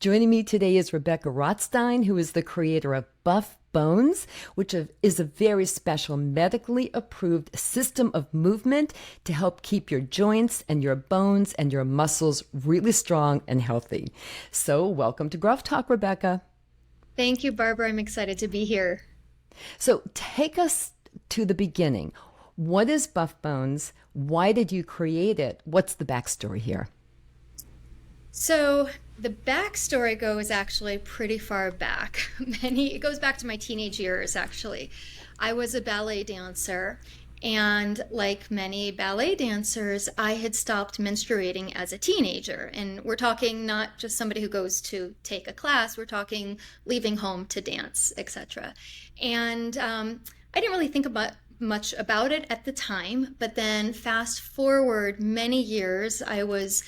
Joining me today is Rebekah Rotstein, who is the creator of Buff Bones, which is a very special medically approved system of movement to help keep your joints and your bones and your muscles really strong and healthy. So welcome to GRUFFtalk, Rebekah. Thank you, Barbara. I'm excited to be here. So take us to the beginning. What is Buff Bones? Why did you create it? What's the backstory here? So the backstory goes actually pretty far back. It goes back to my teenage years, actually. I was a ballet dancer, and like many ballet dancers, I had stopped menstruating as a teenager. And we're talking not just somebody who goes to take a class, we're talking leaving home to dance, etc. And I didn't really think about much about it at the time, but then fast forward many years, I was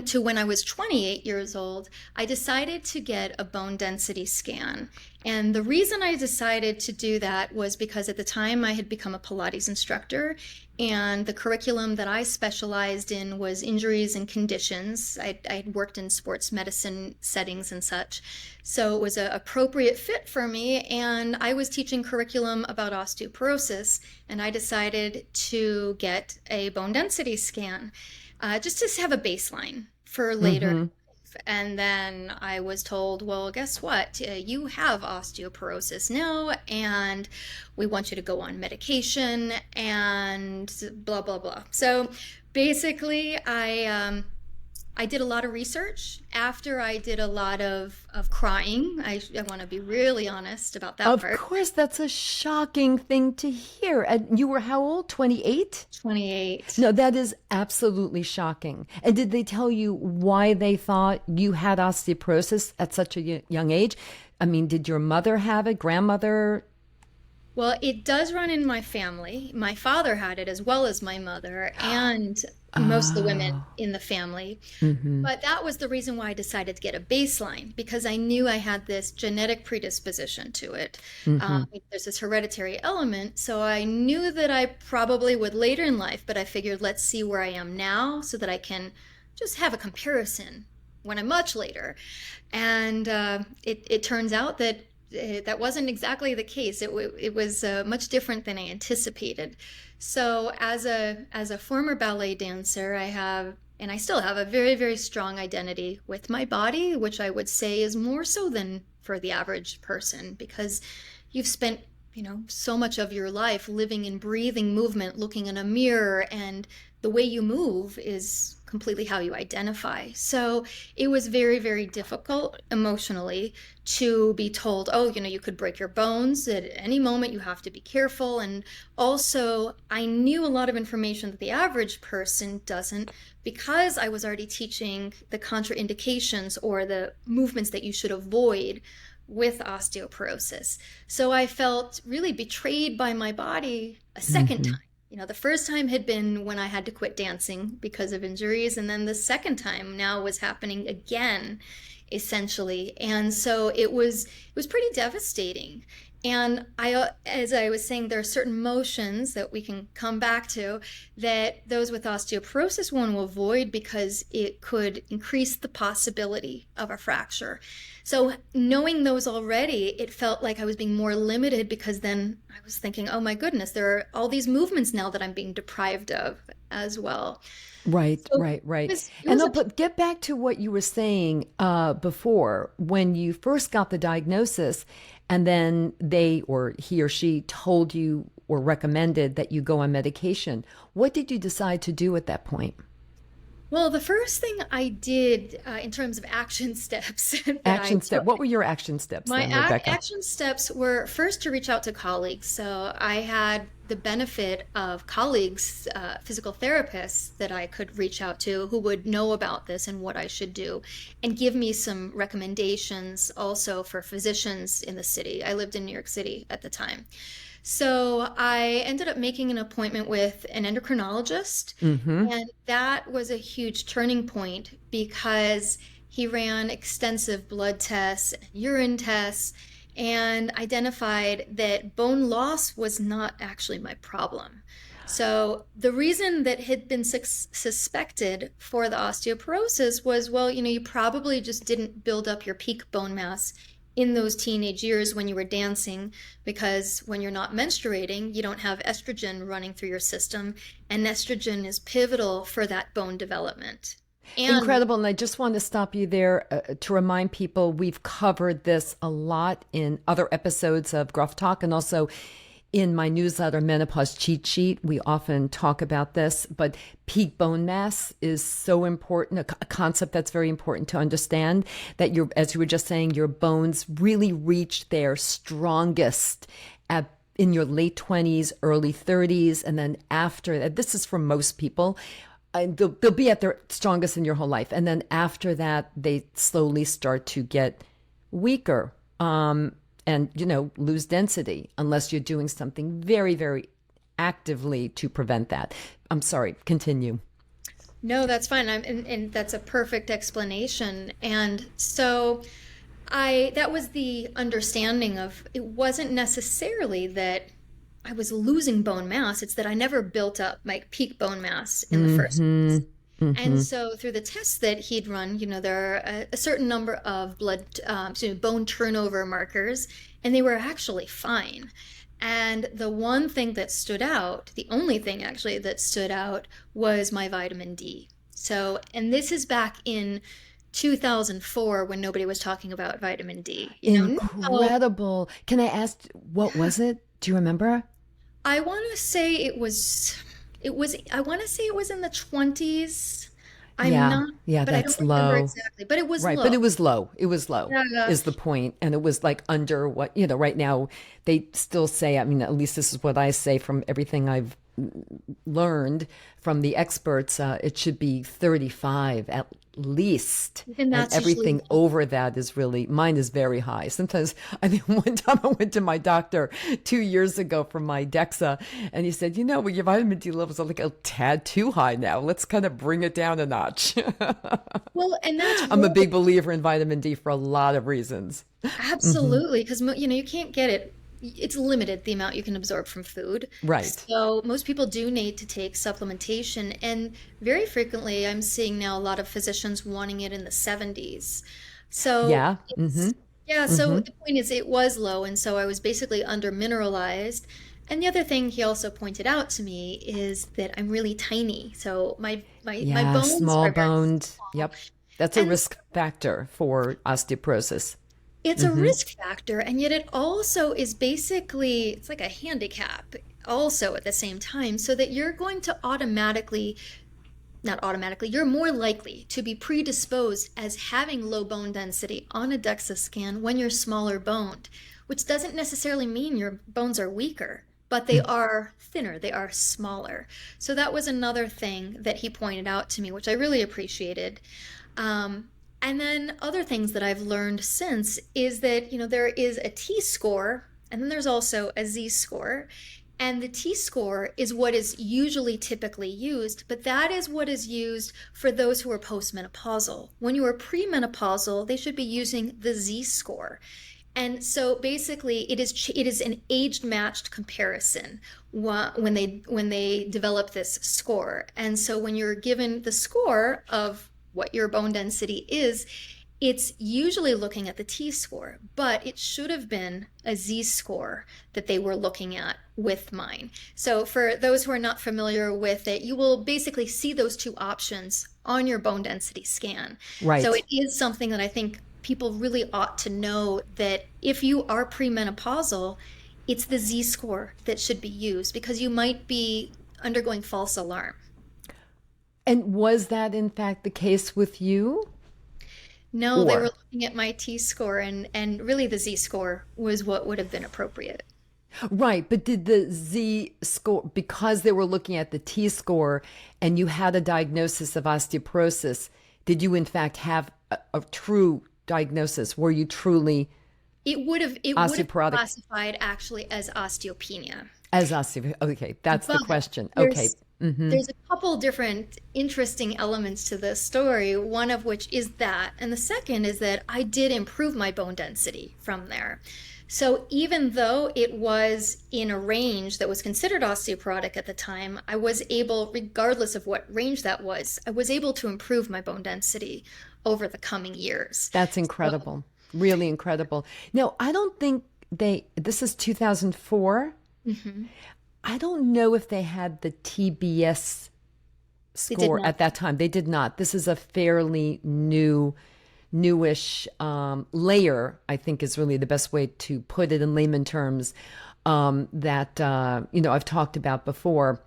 to when I was 28 years old, I decided to get a bone density scan. And the reason I decided to do that was because at the time I had become a Pilates instructor, and the curriculum that I specialized in was injuries and conditions. I had worked in sports medicine settings and such. So it was an appropriate fit for me. And I was teaching curriculum about osteoporosis, and I decided to get a bone density scan just to have a baseline for later. And then I was told, well, guess what? You have osteoporosis now, and we want you to go on medication and blah, blah, blah. So basically, I did a lot of research. After I did a lot of crying, I want to be really honest about that Of part. course, that's a shocking thing to hear. And you were how old? 28? 28. No, that is absolutely shocking. And did they tell you why they thought you had osteoporosis at such a young age? I mean, did your mother have it, grandmother? Well, it does run in my family. My father had it as well as my mother and most of the women Oh. in the family. Mm-hmm. But that was the reason why I decided to get a baseline, because I knew I had this genetic predisposition to it. Mm-hmm. There's this hereditary element. So I knew that I probably would later in life, but I figured let's see where I am now so that I can just have a comparison when I'm much later. And it turns out that that wasn't exactly the case. It was much different than I anticipated. So as a former ballet dancer, I have, and I still have, a very, very strong identity with my body, which I would say is more so than for the average person, because you've spent, so much of your life living in breathing movement, looking in a mirror, and the way you move is completely how you identify. So it was very, very difficult emotionally to be told, oh, you could break your bones at any moment, you have to be careful. And also, I knew a lot of information that the average person doesn't, because I was already teaching the contraindications or the movements that you should avoid with osteoporosis. So I felt really betrayed by my body a second Mm-hmm. time. The first time had been when I had to quit dancing because of injuries, and then the second time now was happening again, essentially. And so it was pretty devastating. And as I was saying, there are certain motions that we can come back to that those with osteoporosis want to avoid because it could increase the possibility of a fracture. So knowing those already, it felt like I was being more limited, because then I was thinking, oh my goodness, there are all these movements now that I'm being deprived of as well. Right, So right, it right. was, it And was no, a but get back to what you were saying before when you first got the diagnosis, and then they or he or she told you or recommended that you go on medication. What did you decide to do at that point? Well, the first thing I did in terms of action steps that I Action step. took, What were your action steps my then, Rebecca? action steps were first to reach out to colleagues. So I had the benefit of colleagues, physical therapists that I could reach out to who would know about this and what I should do, and give me some recommendations also for physicians in the city. I lived in New York City at the time. So I ended up making an appointment with an endocrinologist, Mm-hmm. and that was a huge turning point because he ran extensive blood tests, urine tests, and identified that bone loss was not actually my problem. So the reason that had been suspected for the osteoporosis was, well, you probably just didn't build up your peak bone mass in those teenage years when you were dancing, because when you're not menstruating, you don't have estrogen running through your system, and estrogen is pivotal for that bone development. And Incredible. And I just want to stop you there to remind people we've covered this a lot in other episodes of Gruff Talk, and also in my newsletter, Menopause Cheat Sheet. We often talk about this, but peak bone mass is so important, a concept that's very important to understand, that as you were just saying, your bones really reach their strongest in your late 20s, early 30s. And then after that, this is for most people, they'll be at their strongest in your whole life. And then after that, they slowly start to get weaker. And, lose density unless you're doing something very, very actively to prevent that. I'm sorry, continue. No, that's fine. And that's a perfect explanation. And so that was the understanding of, it wasn't necessarily that I was losing bone mass. It's that I never built up my peak bone mass in the first place. And so through the tests that he'd run, there are a certain number of bone turnover markers, and they were actually fine. And the one thing that stood out, the only thing actually that stood out, was my vitamin D. So, and this is back in 2004 when nobody was talking about vitamin D. Incredible. Can I ask, what was it? Do you remember? I want to say I want to say it was in the 20s. But that's I don't remember low. exactly. But it was right, low. But it was low. It was low, Yeah. is the point. And it was like under what, right now they still say, at least this is what I say from everything I've learned from the experts, it should be 35 at least. And that's everything usually over that is mine is very high. Sometimes, one time I went to my doctor 2 years ago for my DEXA, and he said, well, your vitamin D levels are like a tad too high now. Let's kind of bring it down a notch. Well, and that's I'm a big believer in vitamin D for a lot of reasons. absolutely, because you can't get it. It's limited, the amount you can absorb from food. Right. So most people do need to take supplementation, and very frequently I'm seeing now a lot of physicians wanting it in the 70s. So Yeah. So the point is it was low, and so I was basically under mineralized. And the other thing he also pointed out to me is that I'm really tiny. So my bones small are very boned. small. Yep. That's a And risk factor for osteoporosis. it's a risk factor, and yet it also is basically, it's like a handicap also at the same time, so that you're going to not automatically, you're more likely to be predisposed as having low bone density on a DEXA scan when you're smaller boned, which doesn't necessarily mean your bones are weaker, but they are thinner, they are smaller. So that was another thing that he pointed out to me, which I really appreciated. And then other things that I've learned since is that, there is a T-score, and then there's also a Z-score. And the T-score is what is usually typically used, but that is what is used for those who are postmenopausal. When you are premenopausal, they should be using the Z-score. And so basically it is an age-matched comparison when they develop this score. And so when you're given the score of what your bone density is, it's usually looking at the T-score, but it should have been a Z-score that they were looking at with mine. So for those who are not familiar with it, you will basically see those two options on your bone density scan. Right. So it is something that I think people really ought to know, that if you are premenopausal, it's the Z-score that should be used, because you might be undergoing false alarm. And was that in fact the case with you? No, they were looking at my T-score, and really the Z-score was what would have been appropriate. Right, but did the Z-score, because they were looking at the T-score and you had a diagnosis of osteoporosis, did you in fact have a true diagnosis? Were you truly It would have osteoporotic? classified actually as osteopenia. As osteoporosis? Okay, that's the But question. Okay. there's a couple different interesting elements to this story, one of which is that, and the second is that I did improve my bone density from there. So even though it was in a range that was considered osteoporotic at the time, I was able, regardless of what range that was, I was able to improve my bone density over the coming years. That's incredible. Really incredible. Now, I don't think this is 2004. I don't know if they had the TBS score at that time. They did not. This is a fairly newish layer, I think is really the best way to put it in layman terms, that, I've talked about before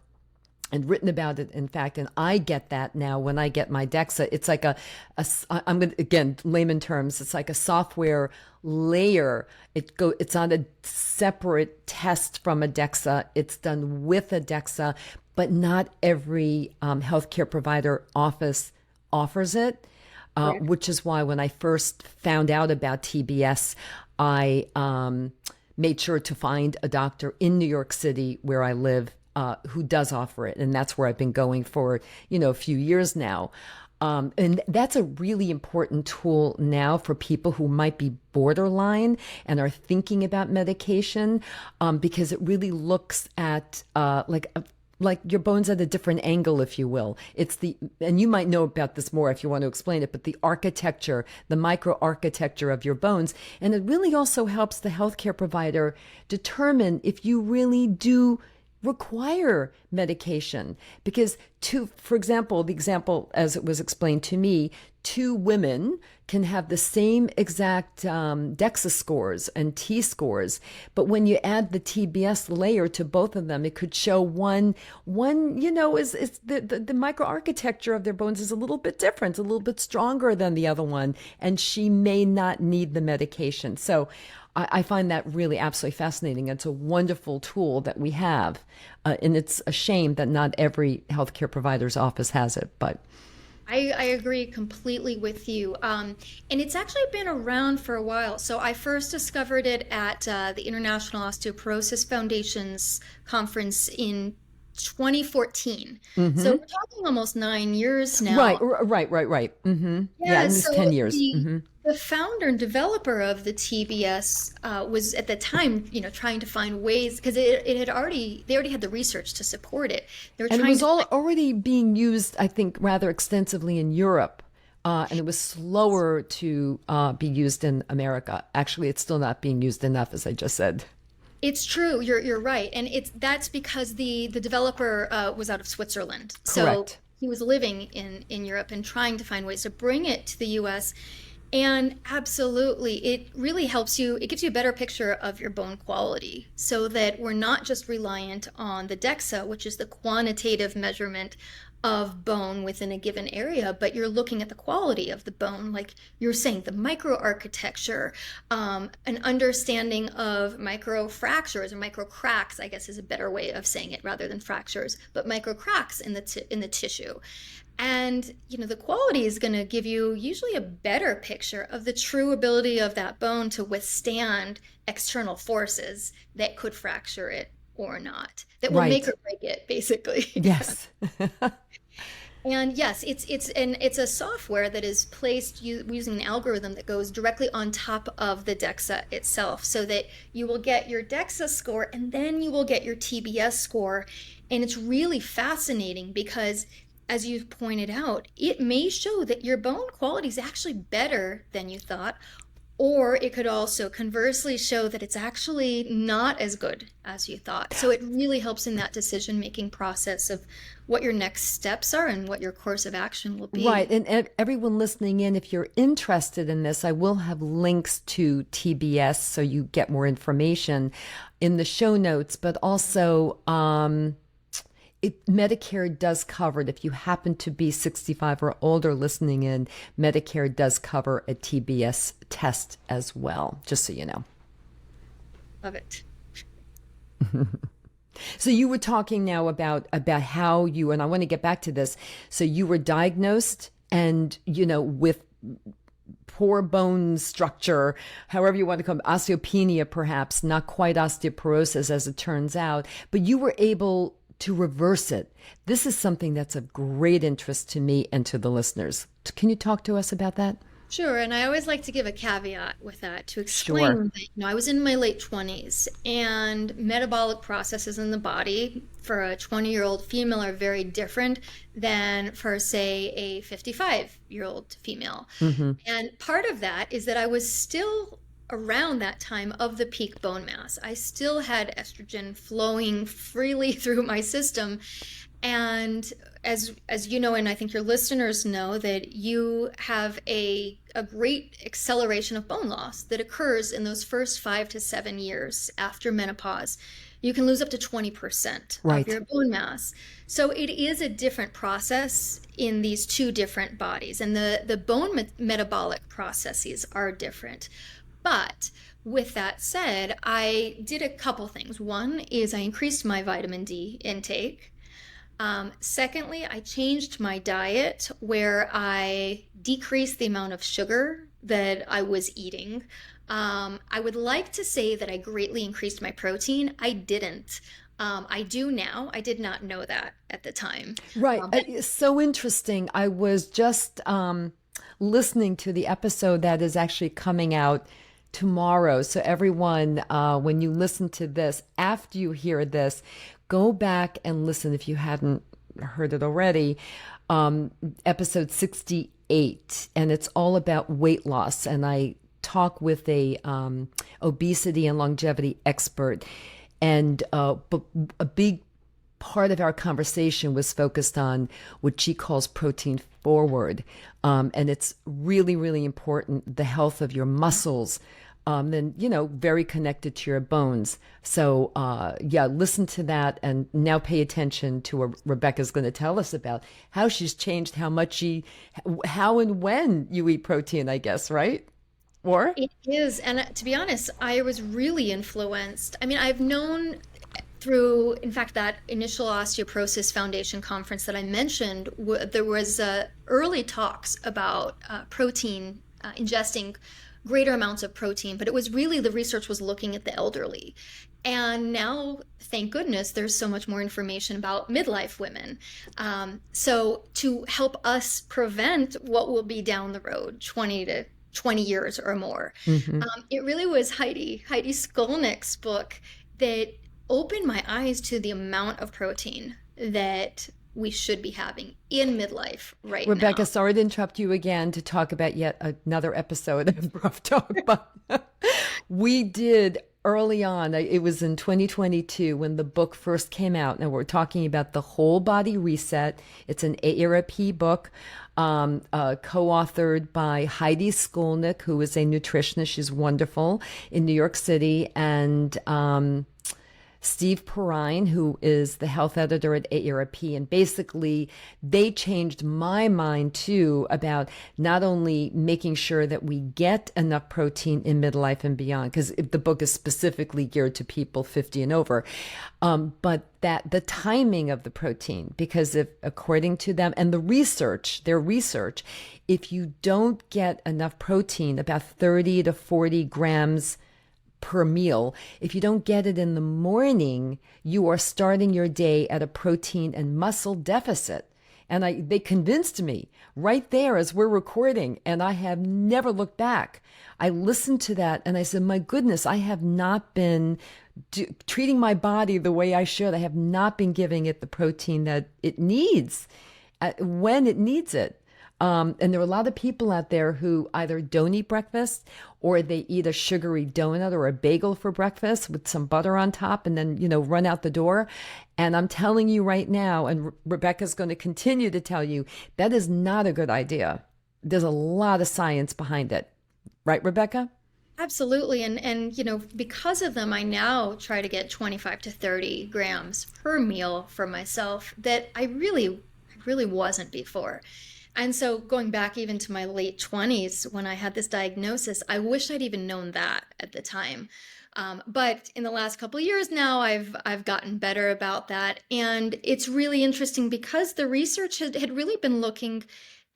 and written about it, in fact, and I get that now when I get my DEXA. It's like I'm going to, again, layman terms, it's like a software layer. It's on a separate test from a DEXA. It's done with a DEXA, but not every healthcare provider office offers it, which is why when I first found out about TBS, I made sure to find a doctor in New York City where I live who does offer it. And that's where I've been going for, a few years now. And that's a really important tool now for people who might be borderline and are thinking about medication, because it really looks at like your bones at a different angle, if you will. And you might know about this more if you want to explain it, but the architecture, the microarchitecture of your bones. And it really also helps the healthcare provider determine if you really do require medication. Because for example, the example as it was explained to me, two women can have the same exact DEXA scores and T scores, but when you add the TBS layer to both of them, it could show one is the microarchitecture of their bones is a little bit different, a little bit stronger than the other one, and she may not need the medication. So I find that really absolutely fascinating. It's a wonderful tool that we have, and it's a shame that not every healthcare provider's office has it. But I agree completely with you. And it's actually been around for a while. So I first discovered it at the International Osteoporosis Foundation's conference in 2014. So we're talking almost 9 years now. Right. Mm-hmm. Yeah, it was 10 years. The founder and developer of the TBS was at the time, trying to find ways, because they already had the research to support it. They were and it was already being used, I think, rather extensively in Europe, and it was slower to be used in America. Actually, it's still not being used enough, as I just said. It's true. You're right, and that's because the developer was out of Switzerland, so Correct. He was living in Europe and trying to find ways to bring it to the U.S. And absolutely, it really helps you. It gives you a better picture of your bone quality, so that we're not just reliant on the DEXA, which is the quantitative measurement of bone within a given area, but you're looking at the quality of the bone, like you're saying, the microarchitecture, an understanding of micro fractures or micro cracks, I guess is a better way of saying it rather than fractures, but micro cracks in the tissue. And, the quality is going to give you usually a better picture of the true ability of that bone to withstand external forces that could fracture it or not, that will make or break it, basically. Yes. And yes, it's a software that is placed using an algorithm that goes directly on top of the DEXA itself, so that you will get your DEXA score and then you will get your TBS score. And it's really fascinating because, as you've pointed out, it may show that your bone quality is actually better than you thought, or it could also conversely show that it's actually not as good as you thought. So it really helps in that decision-making process of what your next steps are and what your course of action will be. Right. And everyone listening in, if you're interested in this, I will have links to TBS so you get more information in the show notes, but also Medicare does cover it. If you happen to be 65 or older listening in, Medicare does cover a TBS test as well, just so you know. Love it. So you were talking now about how you, and I want to get back to this. So you were diagnosed and, with poor bone structure, however you want to call it, osteopenia perhaps, not quite osteoporosis as it turns out, but you were able to reverse it. This is something that's of great interest to me and to the listeners. Can you talk to us about that? Sure, and I always like to give a caveat with that to Sure. explain that, I was in my late 20s and metabolic processes in the body for a 20-year-old female are very different than for, say, a 55-year-old female. Hmm. And part of that is that I was still around that time of the peak bone mass. I still had estrogen flowing freely through my system. And as you know, and I think your listeners know, that you have a great acceleration of bone loss that occurs in those first 5 to 7 years after menopause. You can lose up to 20% of Right. your bone mass. So it is a different process in these two different bodies, and the bone metabolic processes are different. But with that said, I did a couple things. One is I increased my vitamin D intake. Secondly, I changed my diet where I decreased the amount of sugar that I was eating. I would like to say that I greatly increased my protein. I didn't. I do now. I did not know that at the time. Right. But It's so interesting. I was just listening to the episode that is actually coming out tomorrow. So, everyone, when you listen to this, after you hear this, go back and listen if you hadn't heard it already. Episode 68, and it's all about weight loss. And I talk with a obesity and longevity expert. And a big part of our conversation was focused on what she calls protein forward. And it's really, really important, the health of your muscles. And, very connected to your bones. So, yeah, listen to that and now pay attention to what Rebekah's going to tell us about how she's changed, how and when you eat protein, I guess, right? Or? it is, and to be honest, I was really influenced. I mean, I've known through, in fact, that initial osteoporosis foundation conference that I mentioned, there was early talks about protein, ingesting greater amounts of protein, but it was really, the research was looking at the elderly. And now, thank goodness, there's so much more information about midlife women. So to help us prevent what will be down the road, 20 years or more. Hmm. It really was Heidi Skolnick's book that opened my eyes to the amount of protein that we should be having in midlife right Rebekah, now. sorry to interrupt you again to talk about yet another episode of Rough Talk, but we did early on, it was in 2022 when the book first came out. Now we're talking about the Whole Body Reset. It's an AARP book, co-authored by Heidi Skolnick, who is a nutritionist. She's wonderful in New York City, and Steve Perrine, who is the health editor at AARP. And basically, they changed my mind too about not only making sure that we get enough protein in midlife and beyond, because the book is specifically geared to people 50 and over, but that the timing of the protein, because if, according to them and their research, if you don't get enough protein, about 30 to 40 grams per meal, if you don't get it in the morning, you are starting your day at a protein and muscle deficit. And they convinced me right there as we're recording, and I have never looked back. I listened to that and I said, my goodness, I have not been treating my body the way I should. I have not been giving it the protein that it needs when it needs it. And there are a lot of people out there who either don't eat breakfast or they eat a sugary donut or a bagel for breakfast with some butter on top and then, run out the door. And I'm telling you right now, and Rebekah's going to continue to tell you, that is not a good idea. There's a lot of science behind it. Right, Rebekah? Absolutely. And because of them, I now try to get 25 to 30 grams per meal for myself that I really wasn't before. And so going back even to my late 20s when I had this diagnosis, I wish I'd even known that at the time. But in the last couple of years now, I've gotten better about that. And it's really interesting because the research had really been looking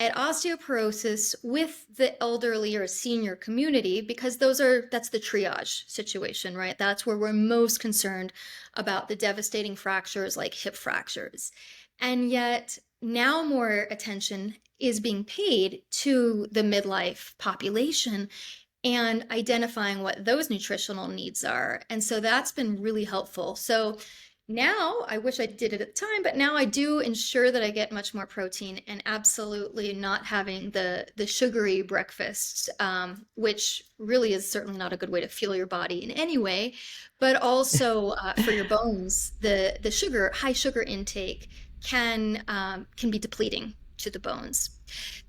at osteoporosis with the elderly or senior community, because that's the triage situation, right? That's where we're most concerned about the devastating fractures like hip fractures. And yet now more attention is being paid to the midlife population and identifying what those nutritional needs are. And so that's been really helpful. So now I wish I did it at the time, but now I do ensure that I get much more protein and absolutely not having the sugary breakfasts, which really is certainly not a good way to fuel your body in any way, but also for your bones, the sugar, high sugar intake can be depleting to the bones.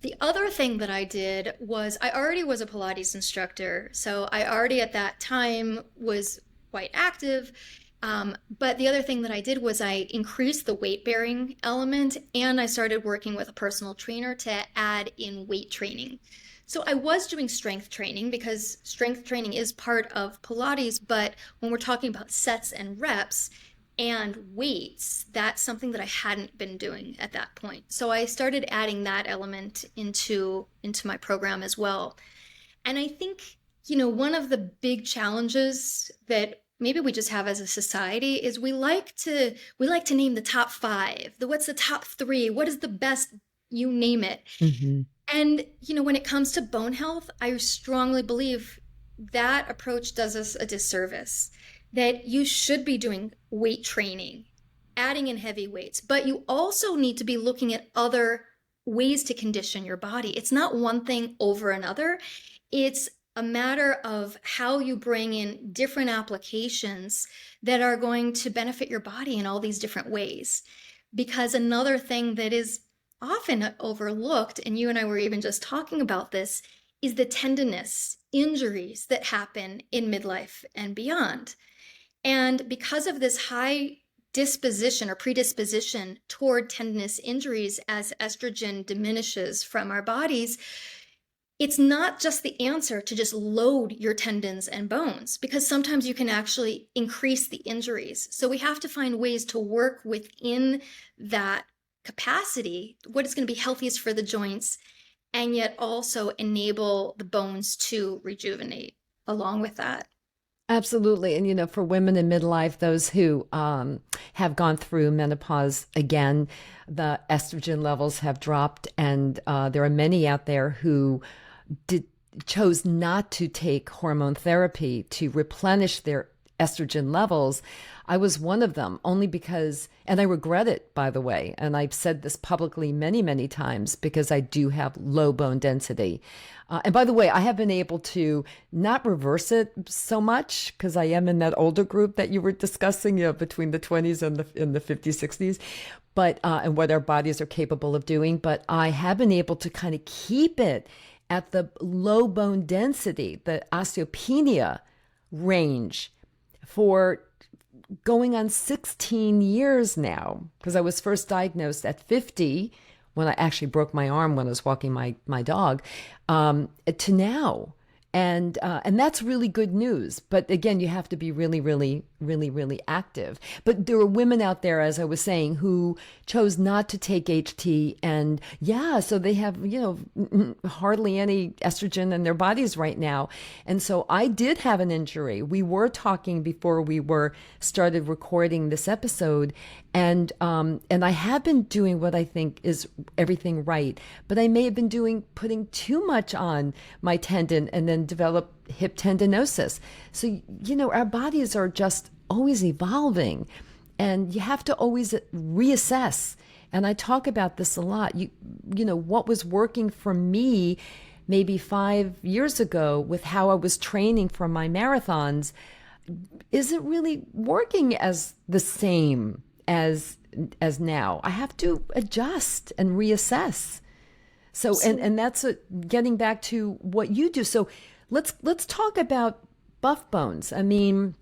The other thing that I did was I already was a Pilates instructor, so I already at that time was quite active. But the other thing that I did was I increased the weight bearing element, and I started working with a personal trainer to add in weight training. So I was doing strength training because strength training is part of Pilates, but when we're talking about sets and reps and weights, that's something that I hadn't been doing at that point. So I started adding that element into my program as well. And I think, one of the big challenges that maybe we just have as a society is we like to name the top five, what's the top three, what is the best, you name it. Mm-hmm. And, when it comes to bone health, I strongly believe that approach does us a disservice, that you should be doing weight training, adding in heavy weights, but you also need to be looking at other ways to condition your body. It's not one thing over another. It's a matter of how you bring in different applications that are going to benefit your body in all these different ways. Because another thing that is often overlooked, and you and I were even just talking about this, is the tenderness, injuries that happen in midlife and beyond. And because of this high disposition or predisposition toward tenderness injuries as estrogen diminishes from our bodies, it's not just the answer to just load your tendons and bones, because sometimes you can actually increase the injuries. So we have to find ways to work within that capacity, what is going to be healthiest for the joints, and yet also enable the bones to rejuvenate along with that. Absolutely. And, for women in midlife, those who have gone through menopause again, the estrogen levels have dropped. And there are many out there who chose not to take hormone therapy to replenish their estrogen levels. I was one of them, only because, and I regret it, by the way, and I've said this publicly many, many times, because I do have low bone density. And by the way, I have been able to not reverse it so much, because I am in that older group that you were discussing, between the 20s and the 50s, 60s, but and what our bodies are capable of doing. But I have been able to kind of keep it at the low bone density, the osteopenia range, for going on 16 years now, because I was first diagnosed at 50 when I actually broke my arm when I was walking my dog, to now. And that's really good news. But again, you have to be really, really, really, really active. But there are women out there, as I was saying, who chose not to take HT. And so they have, hardly any estrogen in their bodies right now. And so I did have an injury. We were talking before we started recording this episode. And I have been doing what I think is everything right, but I may have been putting too much on my tendon and then develop hip tendinosis. So, our bodies are just always evolving, and you have to always reassess. And I talk about this a lot. What was working for me maybe 5 years ago with how I was training for my marathons isn't really working as the same as now. I have to adjust and reassess. So and that's getting back to what you do. So let's talk about buff bones. I mean,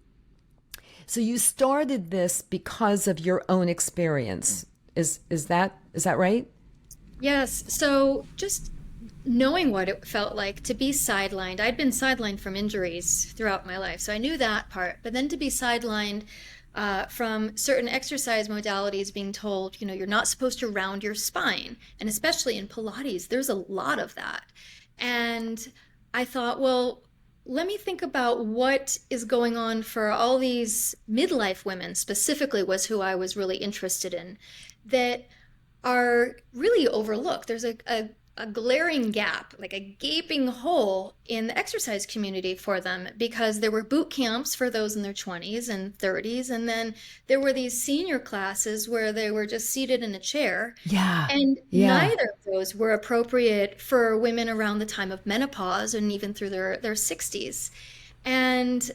so you started this because of your own experience. Is that right? Yes. So just knowing what it felt like to be sidelined. I'd been sidelined from injuries throughout my life, so I knew that part. But then to be sidelined from certain exercise modalities, being told, you're not supposed to round your spine. And especially in Pilates, there's a lot of that. And I thought, well, let me think about what is going on for all these midlife women, specifically was who I was really interested in, that are really overlooked. There's a glaring gap, like a gaping hole in the exercise community for them, because there were boot camps for those in their 20s and 30s. And then there were these senior classes where they were just seated in a chair. Yeah. And Yeah. neither of those were appropriate for women around the time of menopause and even through their 60s. And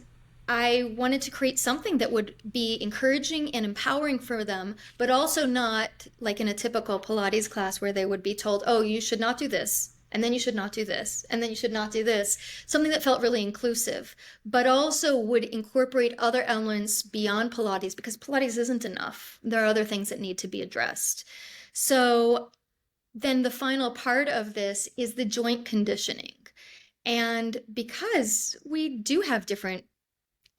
I wanted to create something that would be encouraging and empowering for them, but also not like in a typical Pilates class where they would be told, oh, you should not do this, and then you should not do this, and then you should not do this. Something that felt really inclusive, but also would incorporate other elements beyond Pilates, because Pilates isn't enough. There are other things that need to be addressed. So then the final part of this is the joint conditioning. And because we do have different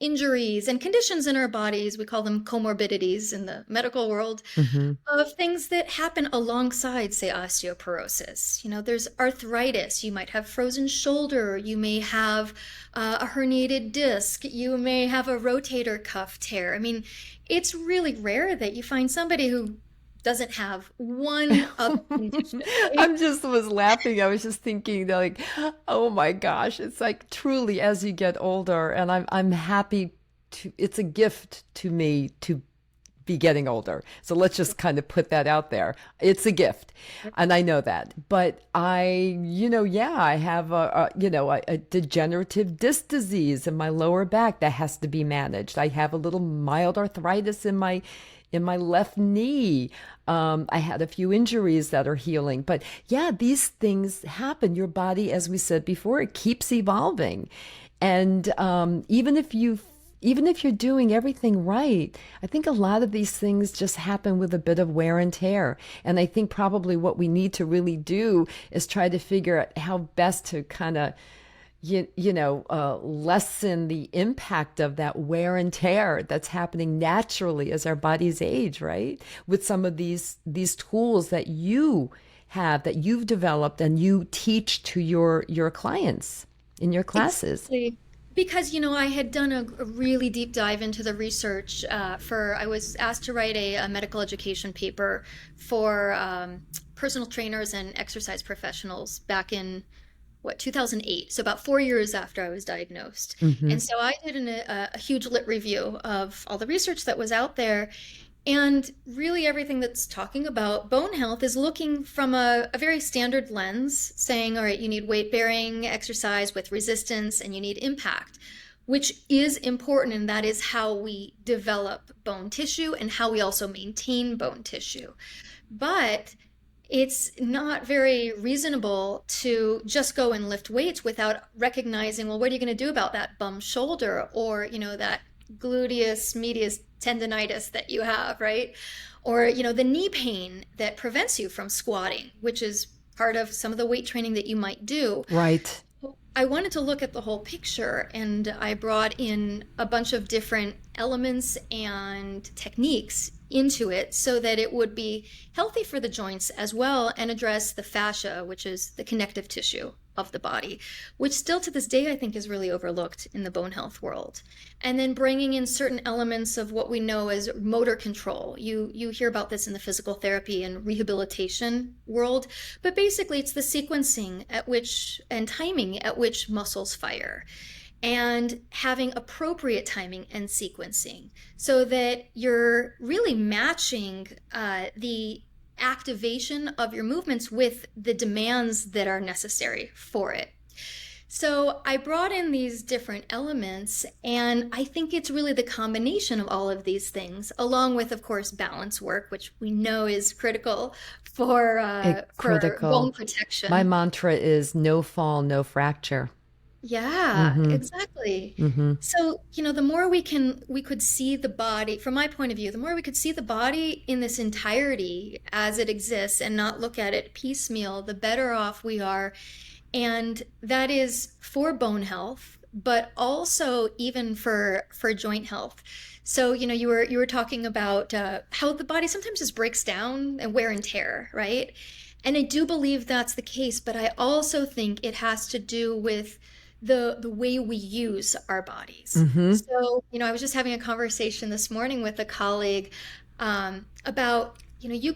injuries and conditions in our bodies, we call them comorbidities in the medical world, Hmm. of things that happen alongside, say, osteoporosis. There's arthritis. You might have frozen shoulder. You may have a herniated disc. You may have a rotator cuff tear. I mean, it's really rare that you find somebody who doesn't have one of the conditions, right? I'm just was laughing. I was just thinking that, like, oh my gosh, it's like truly as you get older, and I'm happy to, it's a gift to me to be getting older. So let's just kind of put that out there. It's a gift. And I know that. But yeah, I have a degenerative disc disease in my lower back that has to be managed. I have a little mild arthritis in my left knee. I had a few injuries that are healing. But yeah, these things happen. Your body, as we said before, it keeps evolving. And even if you're doing everything right, I think a lot of these things just happen with a bit of wear and tear. And I think probably what we need to really do is try to figure out how best to kind of lessen the impact of that wear and tear that's happening naturally as our bodies age, right? With some of these tools that you have, that you've developed and you teach to your clients in your classes. Exactly. Because, I had done a really deep dive into the research I was asked to write a medical education paper for personal trainers and exercise professionals back in, 2008. So about 4 years after I was diagnosed. Hmm. And so I did a huge lit review of all the research that was out there. And really, everything that's talking about bone health is looking from a very standard lens, saying, all right, you need weight bearing exercise with resistance and you need impact, which is important. And that is how we develop bone tissue and how we also maintain bone tissue. But it's not very reasonable to just go and lift weights without recognizing, well, what are you going to do about that bum shoulder, or, that gluteus medius tendonitis that you have, right? Or, the knee pain that prevents you from squatting, which is part of some of the weight training that you might do. Right. I wanted to look at the whole picture, and I brought in a bunch of different elements and techniques into it so that it would be healthy for the joints as well, and address the fascia, which is the connective tissue of the body, which still to this day I think is really overlooked in the bone health world. And then bringing in certain elements of what we know as motor control. You hear about this in the physical therapy and rehabilitation world, but basically it's the sequencing at which and timing at which muscles fire, and having appropriate timing and sequencing so that you're really matching the activation of your movements with the demands that are necessary for it. So I brought in these different elements, and I think it's really the combination of all of these things, along with, of course, balance work, which we know is critical for bone Critical. My protection. mantra is no fall, no fracture. Yeah, Hmm. exactly. Hmm. So, the more we could see the body, from my point of view, the more we could see the body in this entirety as it exists and not look at it piecemeal, the better off we are. And that is for bone health, but also even for joint health. So, you were talking about how the body sometimes just breaks down and wear and tear, right? And I do believe that's the case, but I also think it has to do with the way we use our bodies. Hmm. So, I was just having a conversation this morning with a colleague about you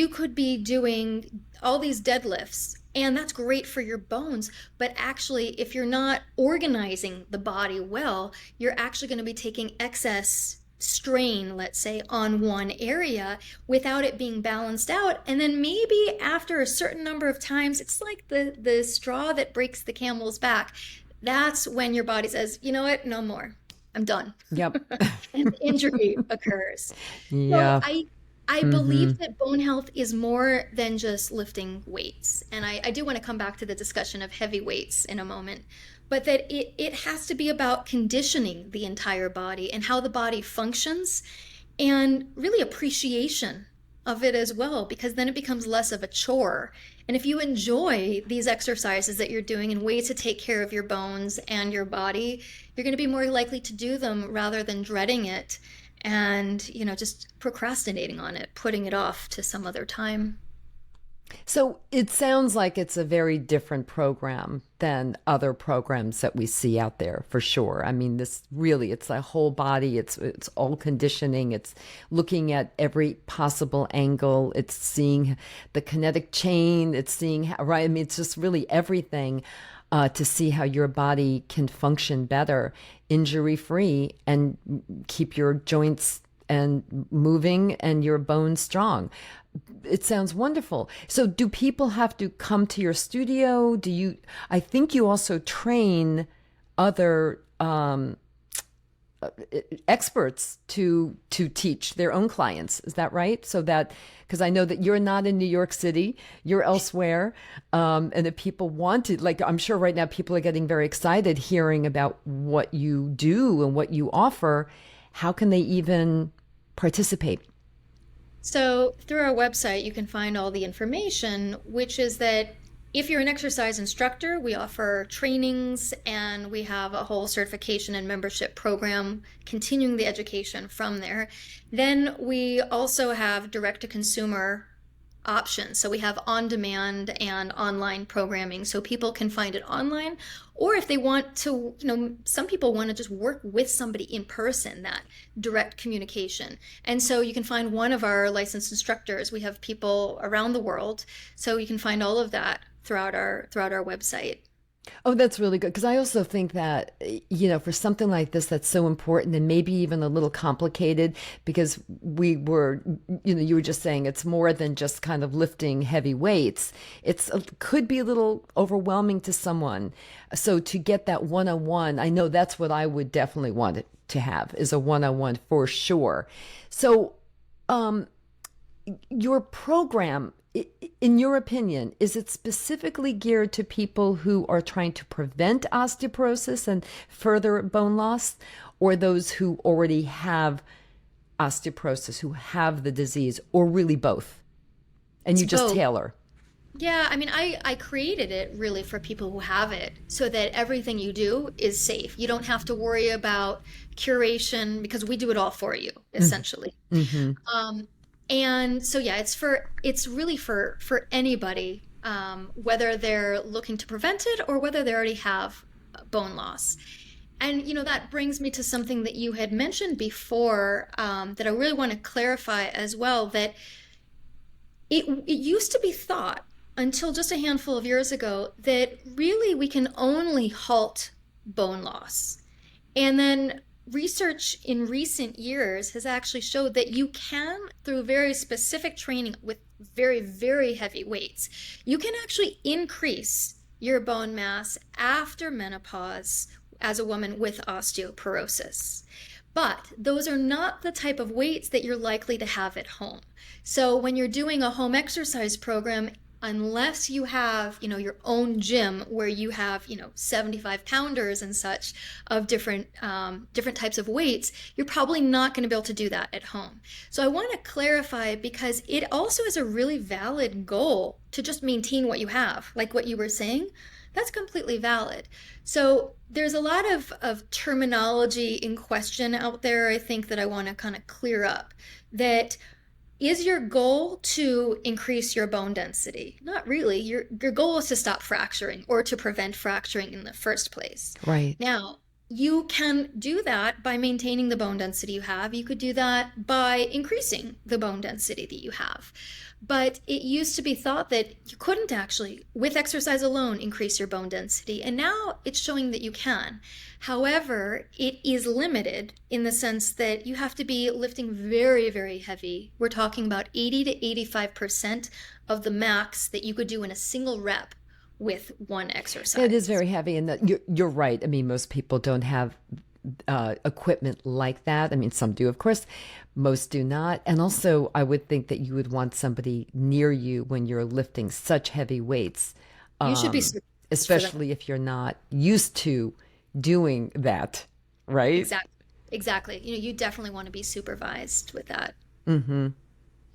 could be doing all these deadlifts, and that's great for your bones, but actually if you're not organizing the body well, you're actually going to be taking excess strain, let's say, on one area without it being balanced out. And then maybe after a certain number of times, it's like the straw that breaks the camel's back. That's when your body says, you know what, no more. I'm done. Yep. And injury occurs. Yeah. So I believe that bone health is more than just lifting weights. And I do want to come back to the discussion of heavy weights in a moment, but that it has to be about conditioning the entire body and how the body functions, and really appreciation of it as well, because then it becomes less of a chore. And if you enjoy these exercises that you're doing and ways to take care of your bones and your body, you're going to be more likely to do them rather than dreading it and, just procrastinating on it, putting it off to some other time. So it sounds like it's a very different program than other programs that we see out there, for sure. I mean, this really, it's a whole body. It's all conditioning. It's looking at every possible angle. It's seeing the kinetic chain. It's seeing how, right? I mean, it's just really everything to see how your body can function better, injury-free, and keep your joints and moving and your bones strong. It sounds wonderful. So do people have to come to your studio? I think you also train other experts to teach their own clients. Is that right? So that, because I know that you're not in New York City, you're elsewhere. And if people wanted, like, I'm sure right now people are getting very excited hearing about what you do and what you offer. How can they even participate? So through our website, you can find all the information, which is that if you're an exercise instructor, we offer trainings and we have a whole certification and membership program continuing the education from there. Then we also have direct-to-consumer options. So we have on-demand and online programming, so people can find it online. Or if they want to, some people want to just work with somebody in person, that direct communication. And so you can find one of our licensed instructors. We have people around the world, so you can find all of that throughout our website. Oh, that's really good. Because I also think that, for something like this that's so important and maybe even a little complicated, because you were just saying it's more than just kind of lifting heavy weights. Could be a little overwhelming to someone. So to get that one-on-one, I know that's what I would definitely want to have, is a one-on-one for sure. So your program, in your opinion, is it specifically geared to people who are trying to prevent osteoporosis and further bone loss, or those who already have osteoporosis, who have the disease, or really both? And you just tailor? Yeah, I mean, I created it really for people who have it, so that everything you do is safe. You don't have to worry about curation, because we do it all for you, essentially. Mm-hmm. And so, yeah, it's really for anybody, whether they're looking to prevent it or whether they already have bone loss. And, that brings me to something that you had mentioned before, that I really want to clarify as well, that it used to be thought until just a handful of years ago that really we can only halt bone loss. And then research in recent years has actually showed that you can, through very specific training with very, very heavy weights, you can actually increase your bone mass after menopause as a woman with osteoporosis. But those are not the type of weights that you're likely to have at home. So when you're doing a home exercise program, unless you have, your own gym where you have, 75 pounders and such of different types of weights, you're probably not going to be able to do that at home. So I want to clarify, because it also is a really valid goal to just maintain what you have, like what you were saying. That's completely valid. So there's a lot of terminology in question out there, I think, that I want to kind of clear up. That is your goal to increase your bone density? Not really. Your goal is to stop fracturing or to prevent fracturing in the first place. Right. Now, you can do that by maintaining the bone density you have. You could do that by increasing the bone density that you have. But it used to be thought that you couldn't actually, with exercise alone, increase your bone density. And now it's showing that you can. However, it is limited in the sense that you have to be lifting very, very heavy. We're talking about 80 to 85% of the max that you could do in a single rep with one exercise. It is very heavy, and you're right. I mean, most people don't have equipment like that. I mean, some do, of course. Most do not. And also, I would think that you would want somebody near you when you're lifting such heavy weights. You should be especially if you're not used to doing that, right? Exactly. Exactly. You definitely want to be supervised with that. Mm-hmm.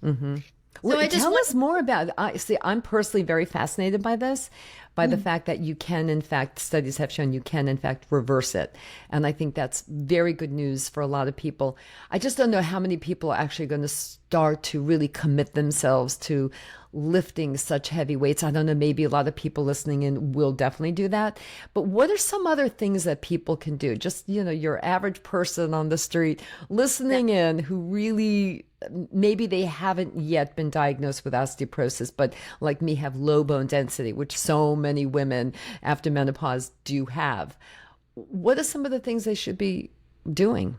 Mm-hmm. So Well, tell us more about it. I'm personally very fascinated by this, by the fact that you can, in fact, studies have shown you can, in fact, reverse it. And I think that's very good news for a lot of people. I just don't know how many people are actually going to start to really commit themselves to lifting such heavy weights. I don't know, maybe a lot of people listening in will definitely do that. But what are some other things that people can do? Just, your average person on the street listening in who really, maybe they haven't yet been diagnosed with osteoporosis, but like me, have low bone density, which so many women after menopause do have. What are some of the things they should be doing?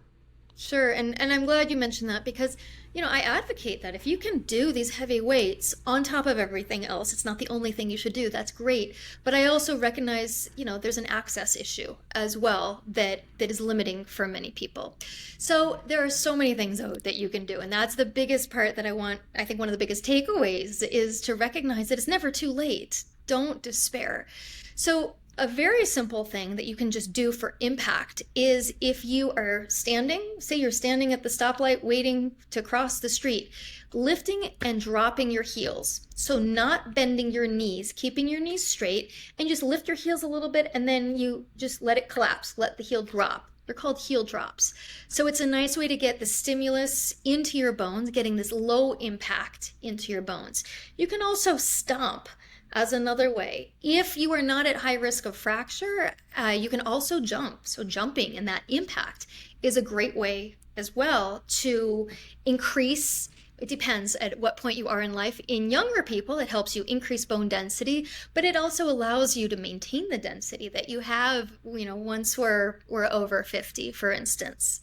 Sure. And I'm glad you mentioned that because, I advocate that if you can do these heavy weights on top of everything else, it's not the only thing you should do. That's great. But I also recognize, there's an access issue as well that is limiting for many people. So there are so many things that you can do. And that's the biggest part that I think one of the biggest takeaways is to recognize that it's never too late. Don't despair. So a very simple thing that you can just do for impact is if you are standing, say you're standing at the stoplight waiting to cross the street, lifting and dropping your heels. So not bending your knees, keeping your knees straight, and just lift your heels a little bit and then you just let it collapse, let the heel drop. They're called heel drops. So it's a nice way to get the stimulus into your bones, getting this low impact into your bones. You can also stomp as another way. If you are not at high risk of fracture, you can also jump. So jumping and that impact is a great way as well to increase. It depends at what point you are in life. In younger people, it helps you increase bone density, but it also allows you to maintain the density that you have, once we're over 50, for instance.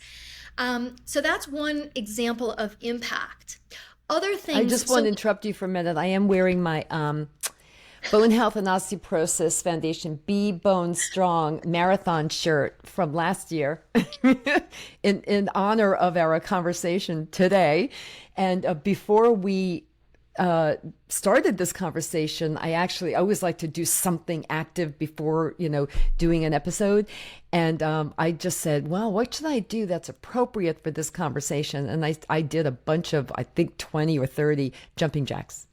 So that's one example of impact. Other things. I just want to interrupt you for a minute. I am wearing my Bone Health and Osteoporosis Foundation Be Bone Strong marathon shirt from last year in honor of our conversation today. And before we started this conversation, I always like to do something active before, doing an episode. And I just said, well, what should I do that's appropriate for this conversation? And I did a bunch of, I think, 20 or 30 jumping jacks.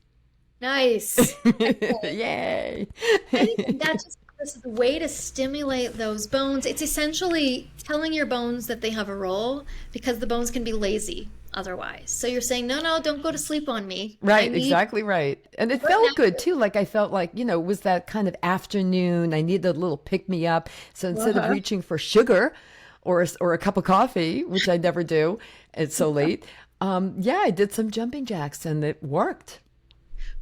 Nice. Yay. I think that's just this way to stimulate those bones. It's essentially telling your bones that they have a role because the bones can be lazy otherwise. So you're saying, no, don't go to sleep on me. Right, exactly right. And it felt good too. Like I felt like, it was that kind of afternoon. I needed a little pick me up. So instead of reaching for sugar or a cup of coffee, which I never do, it's so late. I did some jumping jacks and it worked.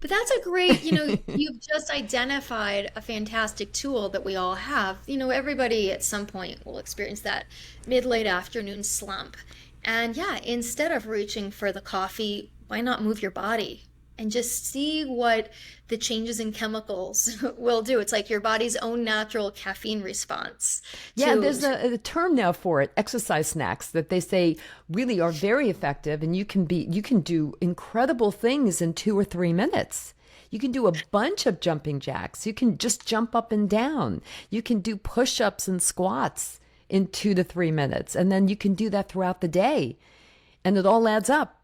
But that's a great, you've just identified a fantastic tool that we all have. Everybody at some point will experience that mid-late afternoon slump. And instead of reaching for the coffee, why not move your body and just see what the changes in chemicals will do? It's like your body's own natural caffeine response. There's a term now for it, exercise snacks, that they say really are very effective, and you can do incredible things in 2 or 3 minutes. You can do a bunch of jumping jacks. You can just jump up and down. You can do push-ups and squats in 2 to 3 minutes, and then you can do that throughout the day, and it all adds up,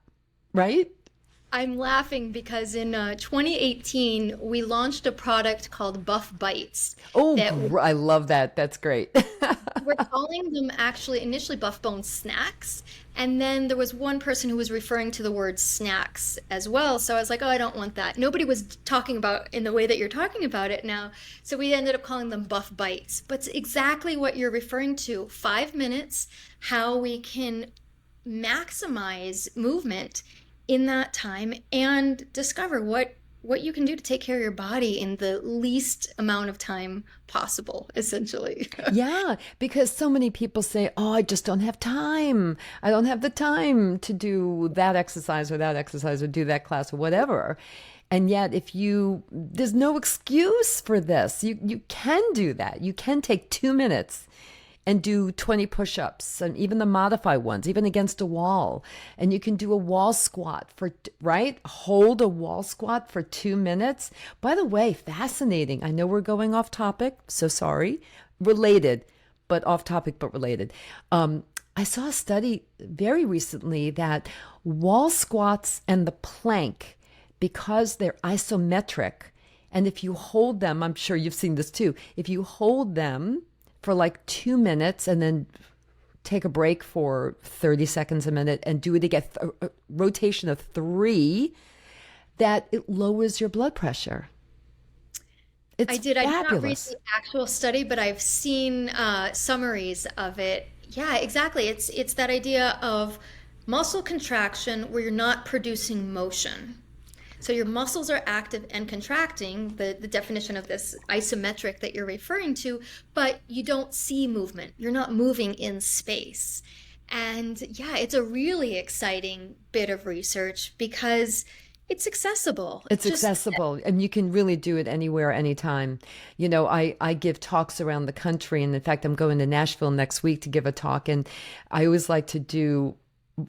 right? I'm laughing because in 2018, we launched a product called Buff Bites. Oh, I love that. That's great. We're calling calling them actually initially buff bone snacks. And then there was one person who was referring to the word snacks as well. So I was like, oh, I don't want that. Nobody was talking about in the way that you're talking about it now. So we ended up calling them buff bites. But it's exactly what you're referring to. 5 minutes, how we can maximize movement in that time and discover what you can do to take care of your body in the least amount of time possible, essentially. Yeah, because so many people say, oh, I just don't have time. I don't have the time to do that exercise or do that class or whatever. And yet, there's no excuse for this. You can do that. You can take 2 minutes and do 20 push-ups, and even the modified ones, even against a wall. And you can do a wall squat right? Hold a wall squat for 2 minutes. By the way, fascinating. I know we're going off topic, so sorry. Related, but off topic, but related. I saw a study very recently that wall squats and the plank, because they're isometric, and if you hold them, I'm sure you've seen this too, if you hold them for like 2 minutes and then take a break for 30 seconds a minute and do it again, a rotation of 3, that it lowers your blood pressure. It's I did not read fabulous. the actual study, but I've seen summaries of it. Yeah, exactly. It's that idea of muscle contraction where you're not producing motion. So your muscles are active and contracting, the definition of this isometric that you're referring to, but you don't see movement. You're not moving in space. And yeah, it's a really exciting bit of research because it's accessible. It's accessible, and you can really do it anywhere, anytime. I give talks around the country, and in fact, I'm going to Nashville next week to give a talk, and I always like to do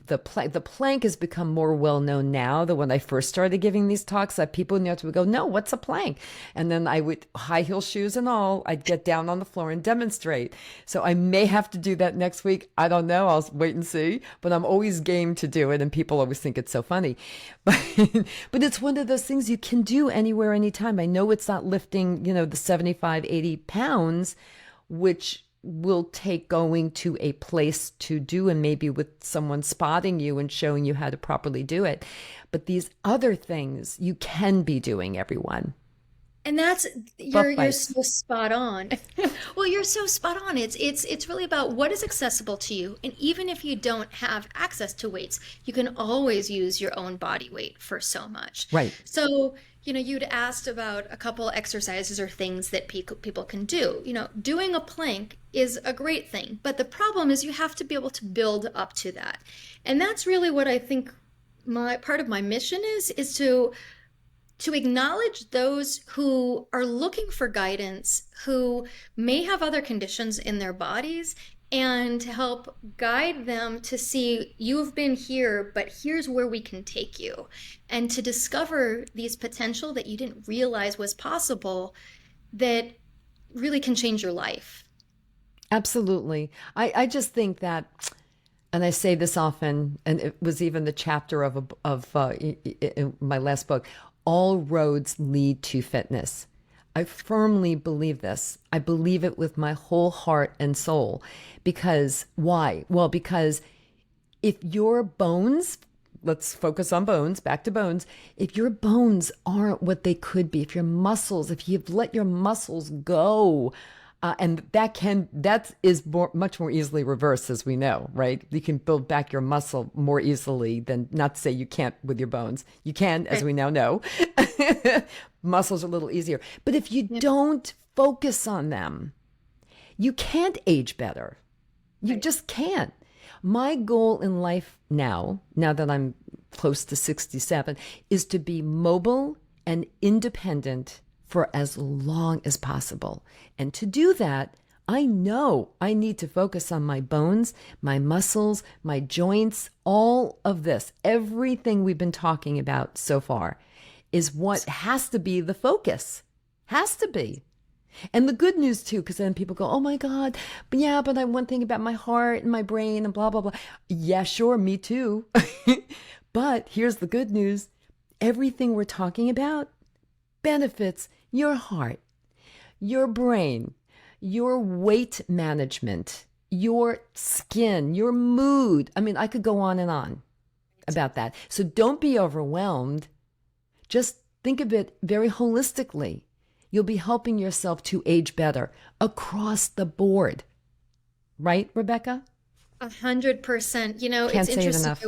the plank has become more well known now than when I first started giving these talks, that people would go, no, what's a plank? And then I would, high heel shoes and all, I'd get down on the floor and demonstrate. So I may have to do that next week. I don't know. I'll wait and see. But I'm always game to do it. And people always think it's so funny. But it's one of those things you can do anywhere, anytime. I know it's not lifting, the 75, 80 pounds, which will take going to a place to do, and maybe with someone spotting you and showing you how to properly do it. But these other things you can be doing, everyone. And that's you're so spot on. Well, you're so spot on. It's really about what is accessible to you. And even if you don't have access to weights, you can always use your own body weight for so much. Right. So, you'd asked about a couple exercises or things that people can do. Doing a plank is a great thing, but the problem is you have to be able to build up to that. And that's really what I think part of my mission is to acknowledge those who are looking for guidance, who may have other conditions in their bodies, and to help guide them to see, you've been here, but here's where we can take you. And to discover these potential that you didn't realize was possible that really can change your life. Absolutely. I just think that, and I say this often, and it was even the chapter of in my last book, all roads lead to fitness. I firmly believe this. I believe it with my whole heart and soul. Because why? Well, because if your bones, let's focus on bones, back to bones. If your bones aren't what they could be, if you've let your muscles go, and that is much more easily reversed, as we know, right? You can build back your muscle more easily than, not to say you can't with your bones. You can, as we now know. Muscles are a little easier. But if you don't focus on them, you can't age better. You just can't. My goal in life now that I'm close to 67, is to be mobile and independent for as long as possible. And to do that, I know I need to focus on my bones, my muscles, my joints, all of this. Everything we've been talking about so far is what has to be the focus. Has to be. And the good news too, because then people go, oh my God, but I one thing about my heart and my brain and blah, blah, blah. Yeah, sure, me too. But here's the good news. Everything we're talking about benefits your heart, your brain, your weight management, your skin, your mood. I mean, I could go on and on about that. So don't be overwhelmed. Just think of it very holistically. You'll be helping yourself to age better across the board. Right, Rebekah? 100%. You know, Can't it's say it interesting. enough.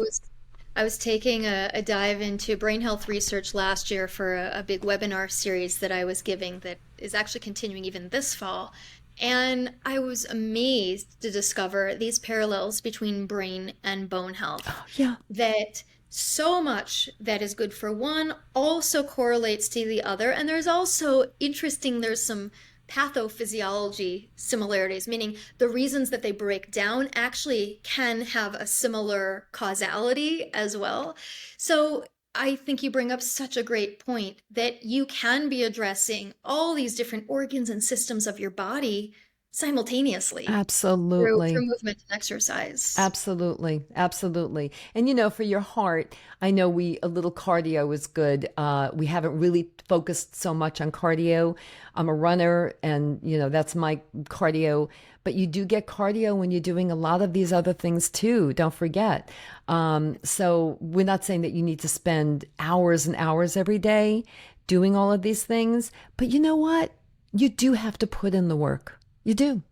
I was taking a dive into brain health research last year for a big webinar series that I was giving that is actually continuing even this fall. And I was amazed to discover these parallels between brain and bone health. Yeah. That so much that is good for one also correlates to the other. And there's also interesting, there's some pathophysiology similarities, meaning the reasons that they break down actually can have a similar causality as well. So I think you bring up such a great point that you can be addressing all these different organs and systems of your body simultaneously through Absolutely. movement and exercise. Absolutely. Absolutely. And for your heart, I know a little cardio is good. We haven't really focused so much on cardio. I'm a runner and, that's my cardio. But you do get cardio when you're doing a lot of these other things too. Don't forget. So we're not saying that you need to spend hours and hours every day doing all of these things. But you know what? You do have to put in the work. You do.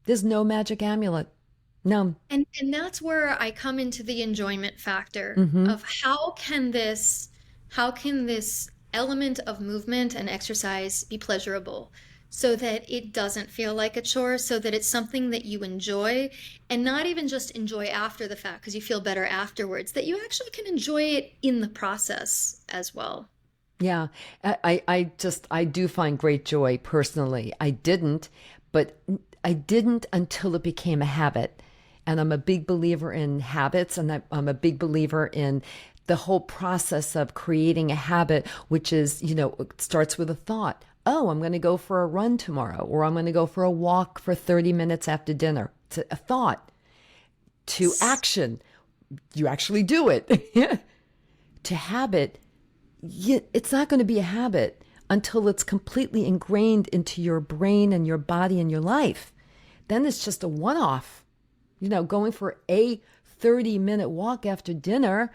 There's no magic amulet. No. And that's where I come into the enjoyment factor Mm-hmm. of how can this element of movement and exercise be pleasurable so that it doesn't feel like a chore, so that it's something that you enjoy and not even just enjoy after the fact because you feel better afterwards, that you actually can enjoy it in the process as well. Yeah. I do find great joy personally. But I didn't until it became a habit. And I'm a big believer in habits, and I'm a big believer in the whole process of creating a habit, which is, it starts with a thought. Oh, I'm going to go for a run tomorrow, or I'm going to go for a walk for 30 minutes after dinner. It's a thought to action. You actually do it. To habit, it's not going to be a habit until it's completely ingrained into your brain and your body and your life. Then it's just a one-off. Going for a 30-minute walk after dinner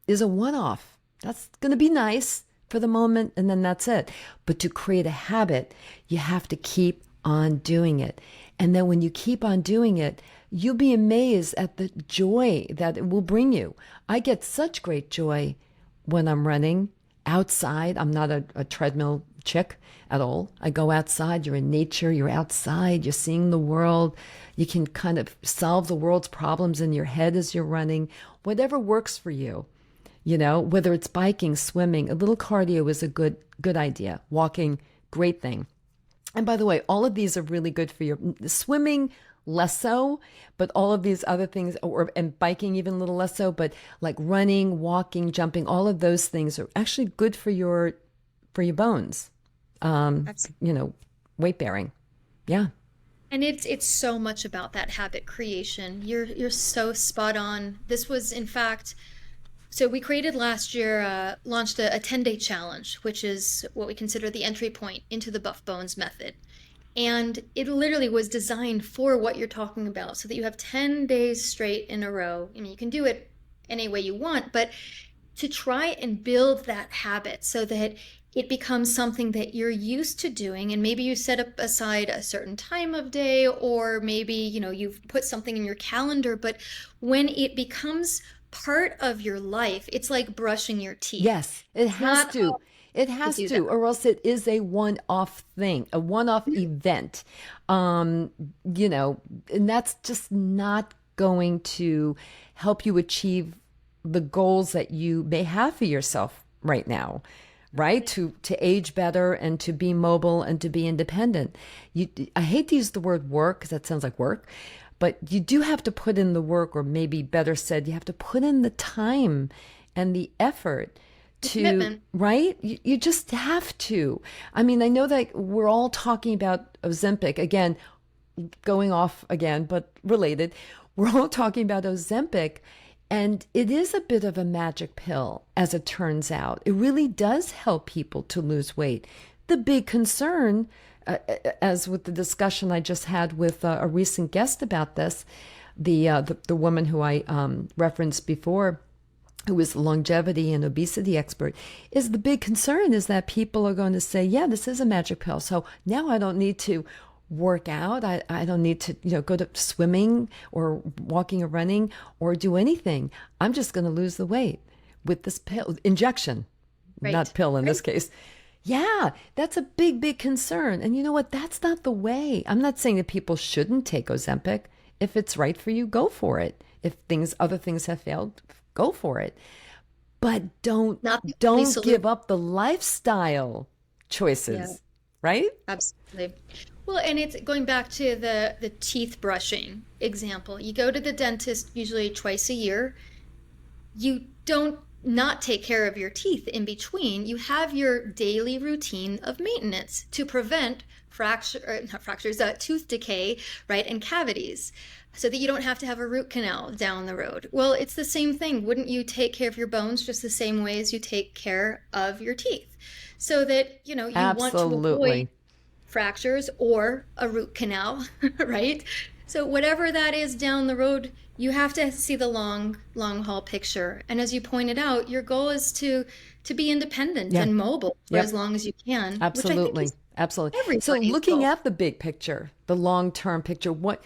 is a one-off. That's going to be nice for the moment, and then that's it. But to create a habit, you have to keep on doing it. And then when you keep on doing it, you'll be amazed at the joy that it will bring you. I get such great joy when I'm running outside. I'm not a treadmill chick at all. I go outside. You're in nature. You're outside. You're seeing the world. You can kind of solve the world's problems in your head as you're running. Whatever works for you, whether it's biking, swimming, a little cardio is a good idea. Walking, great thing. And by the way, all of these are really good for your swimming, less so, but all of these other things, and biking even a little less so, but like running, walking, jumping, all of those things are actually good for your bones. That's Weight bearing. Yeah. And it's so much about that habit creation. You're so spot on. This was, in fact, so we created last year, launched a 10-day challenge, which is what we consider the entry point into the Buff Bones method. And it literally was designed for what you're talking about, so that you have 10 days straight in a row. I mean, you can do it any way you want, but to try and build that habit so that it becomes something that you're used to doing, and maybe you set up aside a certain time of day, or maybe you've put something in your calendar, but when it becomes part of your life, it's like brushing your teeth. Yes, it has Not to. It has do to, that. or else it is a one-off thing, a one-off event. And that's just not going to help you achieve the goals that you may have for yourself right now, right? To age better and to be mobile and to be independent. I hate to use the word work because that sounds like work, but you do have to put in the work, or maybe better said, you have to put in the time and the effort to, Commitment. right? You just have to. I mean, I know that we're all talking about Ozempic again, going off again, but related. We're all talking about Ozempic, and it is a bit of a magic pill, as it turns out. It really does help people to lose weight. The big concern, as with the discussion I just had with a recent guest about this, the woman who I referenced before, who is a longevity and obesity expert, is the big concern is that people are going to say, yeah, this is a magic pill. So now I don't need to work out. I don't need to, go to swimming or walking or running or do anything. I'm just going to lose the weight with this pill, injection, Right. not pill in Right. this case. Yeah, that's a big, big concern. And you know what? That's not the way. I'm not saying that people shouldn't take Ozempic. If it's right for you, go for it. If other things have failed, go for it. But don't Not the only solution. give up the lifestyle choices, Yeah. right? Absolutely. Well, and it's going back to the teeth brushing example. You go to the dentist usually twice a year. You don't not take care of your teeth in between. You have your daily routine of maintenance to prevent tooth decay, right, and cavities, so that you don't have to have a root canal down the road. Well, it's the same thing. Wouldn't you take care of your bones just the same way as you take care of your teeth? So that, you want to Absolutely. avoid fractures or a root canal, right? So whatever that is down the road, you have to see the long haul picture. And as you pointed out, your goal is to be independent Yeah. and mobile for Yep. as long as you can. Which I think Absolutely. is Absolutely. So everybody's looking goal. at the big picture, the long-term picture, where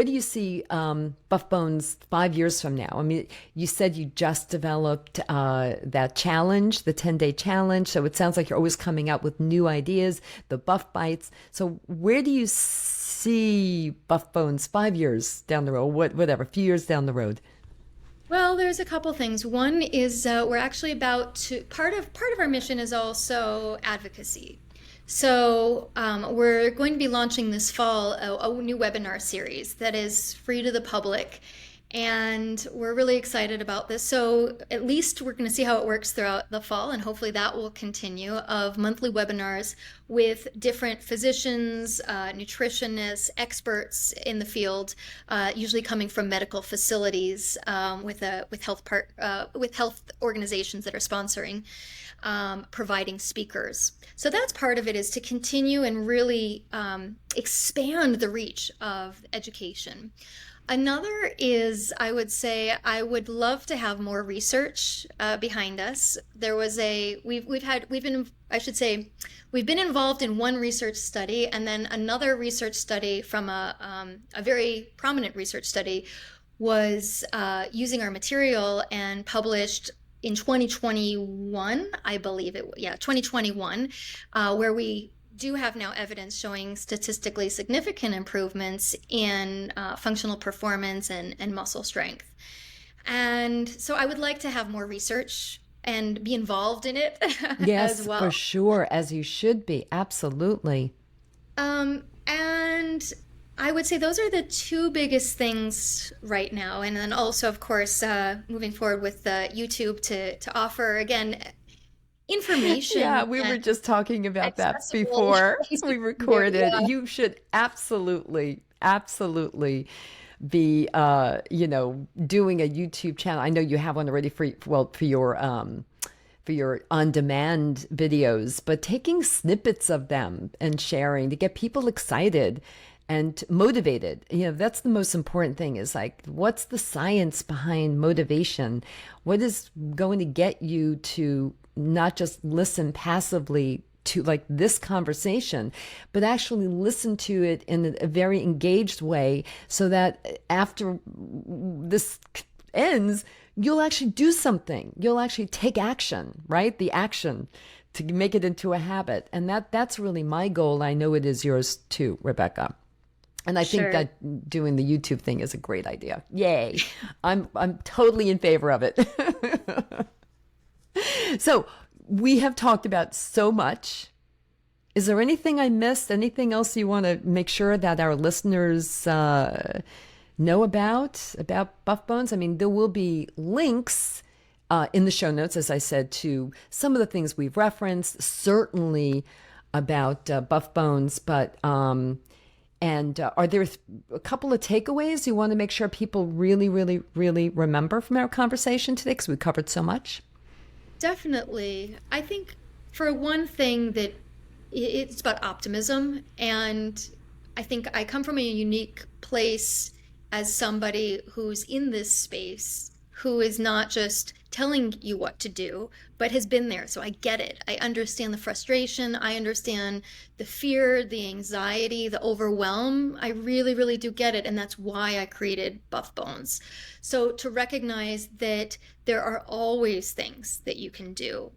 do you see Buff Bones 5 years from now? I mean, you said you just developed that challenge, the 10-day challenge. So it sounds like you're always coming out with new ideas, the Buff Bites. So where do you see Buff Bones 5 years down the road, whatever, a few years down the road? Well, there's a couple things. One is we're actually about to part of our mission is also advocacy. So we're going to be launching this fall a new webinar series that is free to the public. And we're really excited about this. So at least we're going to see how it works throughout the fall, and hopefully that will continue, of monthly webinars with different physicians, nutritionists, experts in the field, usually coming from medical facilities with health organizations that are sponsoring, providing speakers. So that's part of it, is to continue and really expand the reach of education. Another is, I would say, I would love to have more research behind us. There was we've been involved in one research study, and then another research study from a very prominent research study was using our material and published in 2021, I believe 2021, where we do have now evidence showing statistically significant improvements in functional performance and muscle strength. And so I would like to have more research and be involved in it Yes, as well. for sure, as you should be. Absolutely. And I would say those are the two biggest things right now. And then also, of course, moving forward with YouTube to offer, again, information. Yeah, we were just talking about that accessible before we recorded. Yeah. You should absolutely be, doing a YouTube channel. I know you have one already for your on-demand videos, but taking snippets of them and sharing to get people excited and motivated. That's the most important thing, is like, what's the science behind motivation? What is going to get you to not just listen passively to like this conversation, but actually listen to it in a very engaged way, so that after this ends, you'll actually do something. You'll actually take action, right? The action to make it into a habit. And that's really my goal. I know it is yours too, Rebekah. And I think Sure. that doing the YouTube thing is a great idea. Yay. I'm totally in favor of it. So we have talked about so much. Is there anything I missed? Anything else you want to make sure that our listeners know about Buff Bones? I mean, there will be links in the show notes, as I said, to some of the things we've referenced, certainly about Buff Bones, but are there a couple of takeaways you want to make sure people really, really, really remember from our conversation today, because we covered so much? Definitely. I think, for one thing, that it's about optimism. And I think I come from a unique place as somebody who's in this space, who is not just telling you what to do, but has been there. So I get it. I understand the frustration. I understand the fear, the anxiety, the overwhelm. I really, really do get it. And that's why I created Buff Bones. So to recognize that there are always things that you can do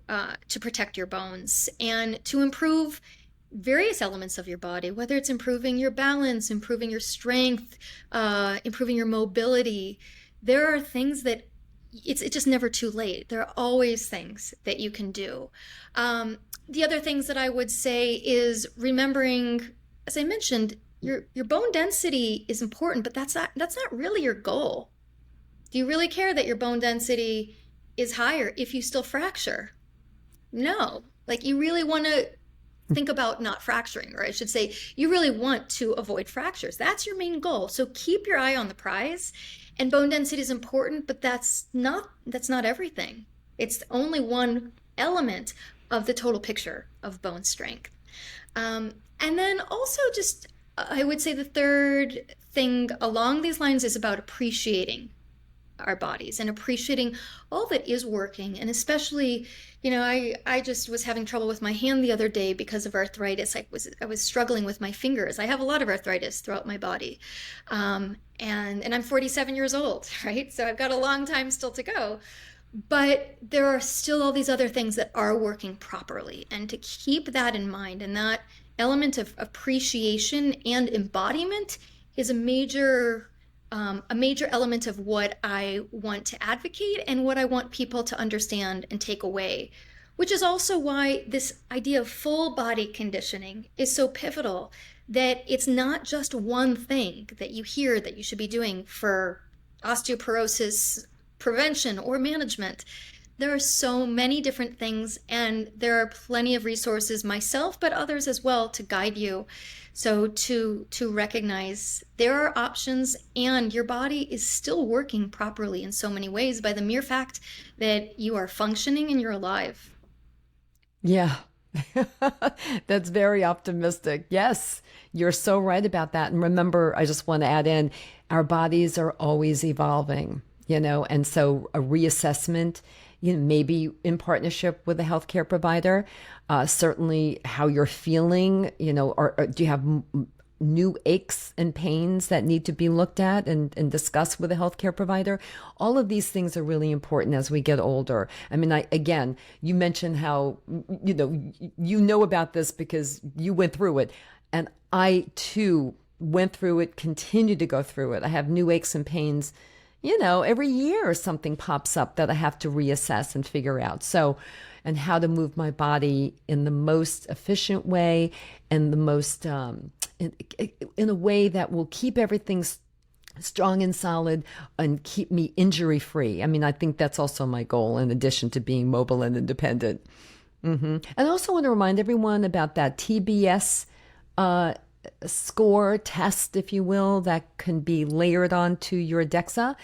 to protect your bones and to improve various elements of your body, whether it's improving your balance, improving your strength, improving your mobility. There are things that it's just never too late. There are always things that you can do. The other things that I would say is remembering, as I mentioned, your bone density is important, but that's not really your goal. Do you really care that your bone density is higher if you still fracture? No. Like, you really want to think about not fracturing, or I should say, you really want to avoid fractures. That's your main goal. So keep your eye on the prize. And bone density is important, but that's not everything. It's only one element of the total picture of bone strength. And then also, just I would say the third thing along these lines is about appreciating our bodies and appreciating all that is working. And especially, I just was having trouble with my hand the other day because of arthritis. I was struggling with my fingers. I have a lot of arthritis throughout my body. And I'm 47 years old, right? So I've got a long time still to go. But there are still all these other things that are working properly. And to keep that in mind, and that element of appreciation and embodiment is a major element of what I want to advocate and what I want people to understand and take away, which is also why this idea of full body conditioning is so pivotal, that it's not just one thing that you hear that you should be doing for osteoporosis prevention or management. There are so many different things, and there are plenty of resources, myself, but others as well, to guide you. So to recognize there are options, and your body is still working properly in so many ways by the mere fact that you are functioning and you're alive. Yeah, that's very optimistic. Yes, you're so right about that. And remember, I just want to add in, our bodies are always evolving, and so a reassessment, maybe in partnership with a healthcare provider, certainly how you're feeling, or do you have new aches and pains that need to be looked at and discussed with a healthcare provider? All of these things are really important as we get older. I mean, again, you mentioned how, you know about this because you went through it. And I too went through it, continue to go through it. I have new aches and pains, every year something pops up that I have to reassess and figure out. So, and how to move my body in the most efficient way and the most, in a way that will keep everything strong and solid and keep me injury free. I mean, I think that's also my goal, in addition to being mobile and independent. And I also want to remind everyone about that TBS score test, if you will, that can be layered onto your DEXA.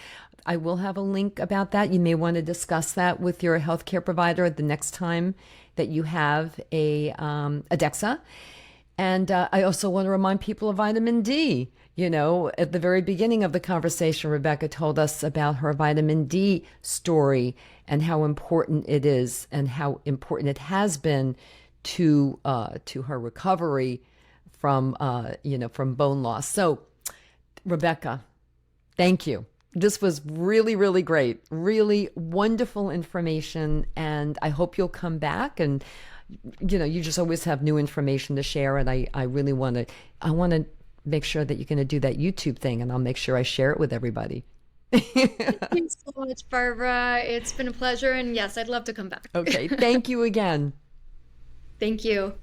I will have a link about that. You may want to discuss that with your healthcare provider the next time that you have a DEXA. And I also want to remind people of vitamin D. At the very beginning of the conversation, Rebekah told us about her vitamin D story and how important it is and how important it has been to her recovery from bone loss. So, Rebekah, thank you. This was really, really great, really wonderful information. And I hope you'll come back, and, you just always have new information to share. And I really want to make sure that you're going to do that YouTube thing, and I'll make sure I share it with everybody. Thank you so much, Barbara. It's been a pleasure. And yes, I'd love to come back. Okay. Thank you again. Thank you.